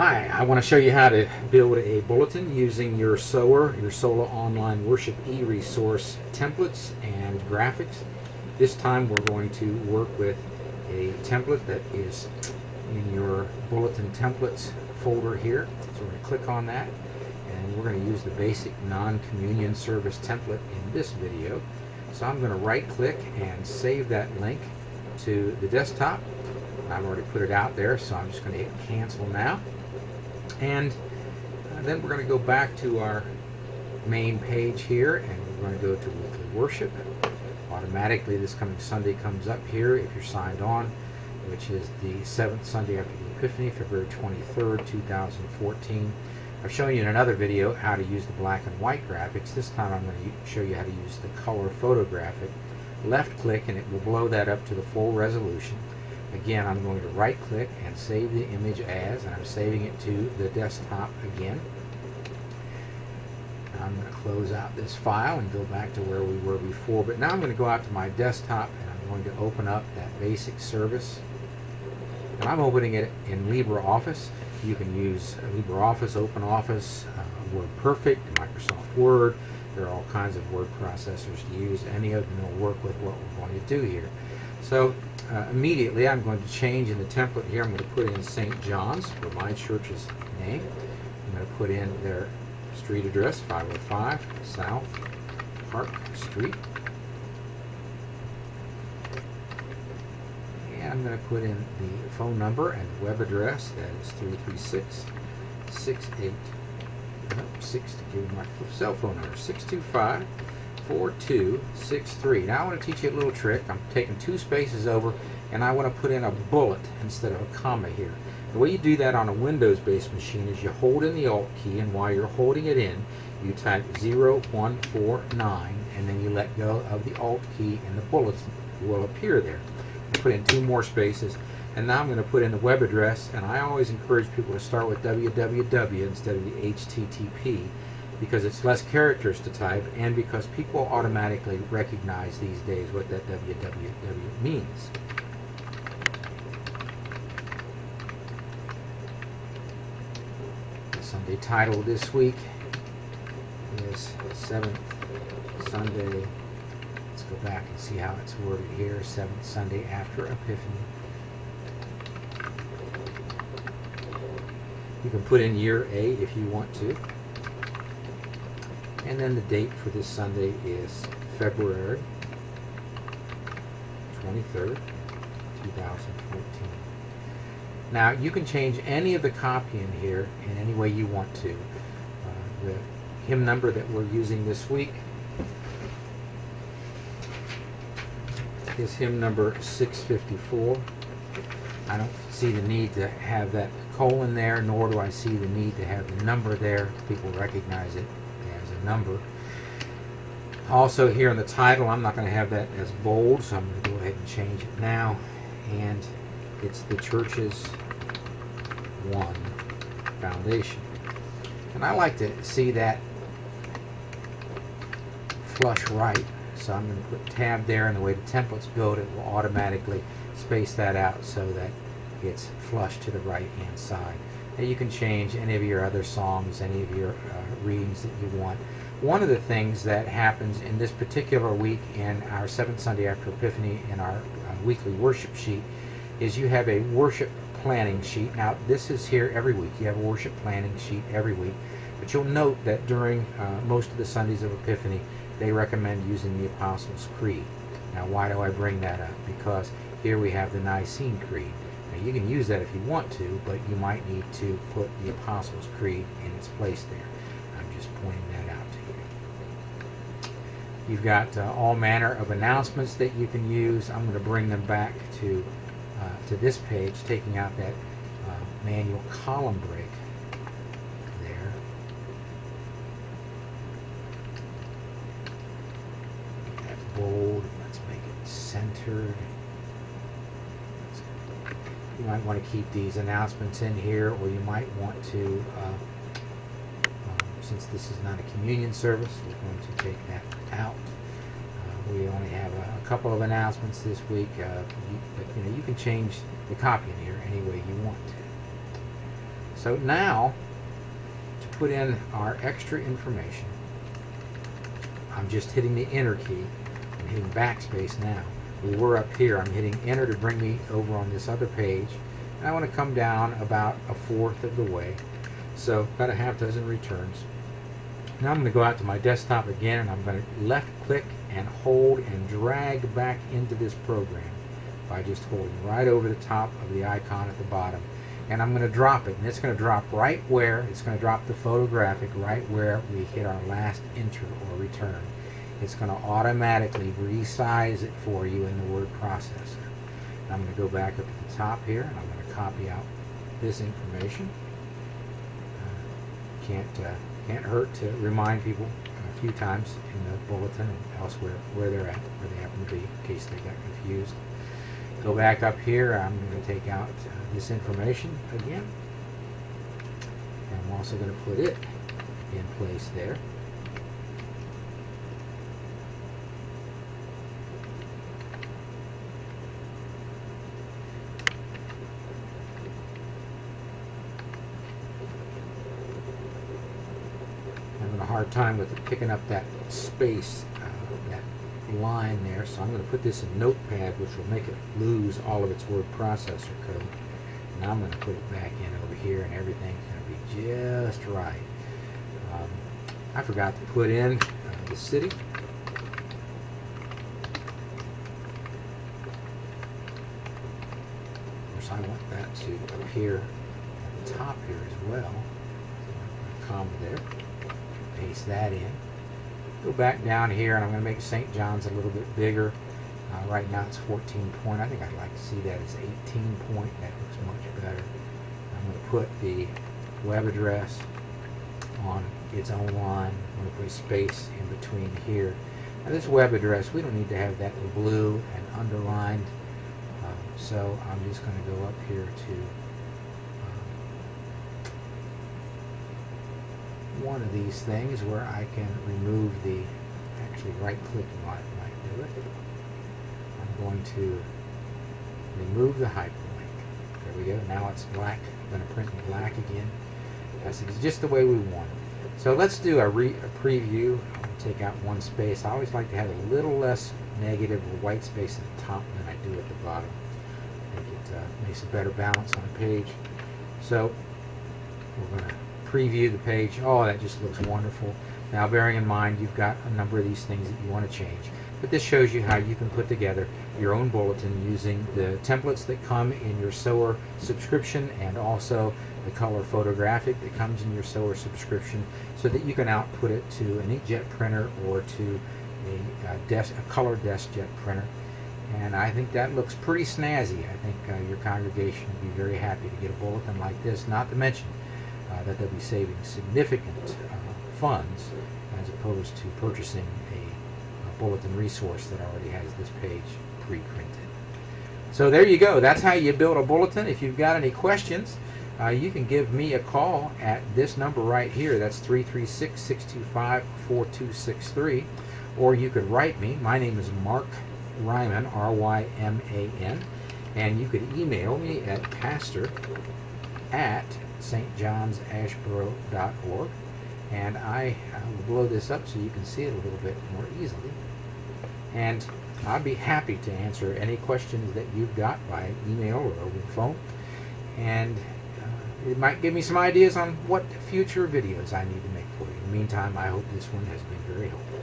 Hi, I want to show you how to build a bulletin using your Solar Online Worship e-resource templates and graphics. This time we're going to work with a template that is in your bulletin templates folder here. So we're going to click on that and we're going to use the basic non-communion service template in this video. So I'm going to right click and save that link to the desktop. I've already put it out there, so I'm just going to hit cancel now. And then we're going to go back to our main page here, and we're going to go to weekly worship. Automatically this coming Sunday comes up here if you're signed on, which is the 7th Sunday after the Epiphany, February 23rd, 2014. I've shown you in another video how to use the black and white graphics. This time I'm going to show you how to use the color photographic. Left click and it will blow that up to the full resolution. Again, I'm going to right click and save the image as, and I'm saving it to the desktop again. Now I'm going to close out this file and go back to where we were before, but now I'm going to go out to my desktop and I'm going to open up that basic service. And I'm opening it in LibreOffice. You can use LibreOffice, OpenOffice, WordPerfect, Microsoft Word. There are all kinds of word processors to use. Any of them will work with what we're going to do here. So immediately I'm going to change in the template here. I'm going to put in St. John's for my church's name. I'm going to put in their street address, 505 South Park Street. And I'm going to put in the phone number and the web address. That is 336-68. Six to give you my cell phone number, 625-4263. Now I want to teach you a little trick. I'm taking 2 spaces over and I want to put in a bullet instead of a comma here. The way you do that on a Windows-based machine is you hold in the Alt key, and while you're holding it in, you type 0149 and then you let go of the Alt key and the bullet will appear there. Put in 2 more spaces. And now I'm going to put in the web address, and I always encourage people to start with www instead of the HTTP because it's less characters to type and because people automatically recognize these days what that www means. The Sunday title this week is 7th Sunday. Let's go back and see how it's worded here. 7th Sunday after Epiphany. You can put in year A if you want to. And then the date for this Sunday is February 23rd, 2014. Now you can change any of the copy in here in any way you want to. The hymn number that we're using this week is hymn number 654. I don't see the need to have that colon there, nor do I see the need to have the number there. People recognize it as a number. Also here in the title, I'm not going to have that as bold, so I'm going to go ahead and change it now. And it's the church's one foundation. And I like to see that flush right. So I'm going to put tab there, and the way the template's built, it will automatically space that out so that it's flush to the right hand side. And you can change any of your other songs, any of your readings that you want. One of the things that happens in this particular week in our 7th Sunday after Epiphany in our weekly worship sheet is you have a worship planning sheet. Now this is here every week. You have a worship planning sheet every week, but you'll note that during most of the Sundays of Epiphany they recommend using the Apostles' Creed. Now why do I bring that up? Because here we have the Nicene Creed. Now you can use that if you want to, but you might need to put the Apostles' Creed in its place there. I'm just pointing that out to you. You've got all manner of announcements that you can use. I'm going to bring them back to this page, taking out that manual column break there. Make that bold. Let's make it centered. You might want to keep these announcements in here, or you might want to, since this is not a communion service, we're going to take that out. We only have a couple of announcements this week, but you can change the copy in here any way you want to. So now, to put in our extra information, I'm just hitting the enter key. I'm hitting backspace now. We were up here. I'm hitting enter to bring me over on this other page. And I want to come down about a fourth of the way. So about a half dozen returns. Now I'm going to go out to my desktop again, and I'm going to left click and hold and drag back into this program by just holding right over the top of the icon at the bottom. And I'm going to drop it, and it's going to drop right where, it's going to drop the photographic right where we hit our last enter or return. It's going to automatically resize it for you in the word processor. And I'm going to go back up to the top here, and I'm going to copy out this information. Can't hurt to remind people a few times in the bulletin and elsewhere where they're at, where they happen to be, in case they got confused. Go back up here. I'm going to take out this information again. And I'm also going to put it in place there. Having a hard time with picking up that space, that line there, so I'm going to put this in Notepad, which will make it lose all of its word processor code. Now I'm going to put it back in over here, and everything's going to be just right. I forgot to put in the city. Of course, I want that to appear at the top here as well. So comma there. Paste that in. Go back down here, and I'm going to make St. John's a little bit bigger. Right now it's 14 point. I think I'd like to see that as 18 point. That looks much better. I'm going to put the web address on its own line. I'm going to put a space in between here. Now this web address, we don't need to have that in blue and underlined. So I'm just going to go up here to one of these things where I can remove the, actually right clicking on it might do it. I'm going to remove the hyperlink. There we go. Now it's black. I'm going to print in black again. That's just the way we want it. So let's do a preview. I'm going to take out one space. I always like to have a little less negative or white space at the top than I do at the bottom. I think it makes a better balance on a page. So we're going to preview the page. Oh, that just looks wonderful. Now, bearing in mind you've got a number of these things that you want to change, but this shows you how you can put together your own bulletin using the templates that come in your SOAR subscription, and also the color photographic that comes in your SOAR subscription, so that you can output it to an inkjet printer or to a color desk jet printer. And I think that looks pretty snazzy. I think your congregation will be very happy to get a bulletin like this, not to mention that they'll be saving significant funds as opposed to purchasing a bulletin resource that already has this page pre-printed. So there you go. That's how you build a bulletin. If you've got any questions, you can give me a call at this number right here. That's 336-625-4263. Or you could write me. My name is Mark Ryman, R-Y-M-A-N. And you could email me at pastor@stjohnsashboro.org, and I will blow this up so you can see it a little bit more easily. And I'd be happy to answer any questions that you've got by email or over the phone. And it might give me some ideas on what future videos I need to make for you. In the meantime, I hope this one has been very helpful.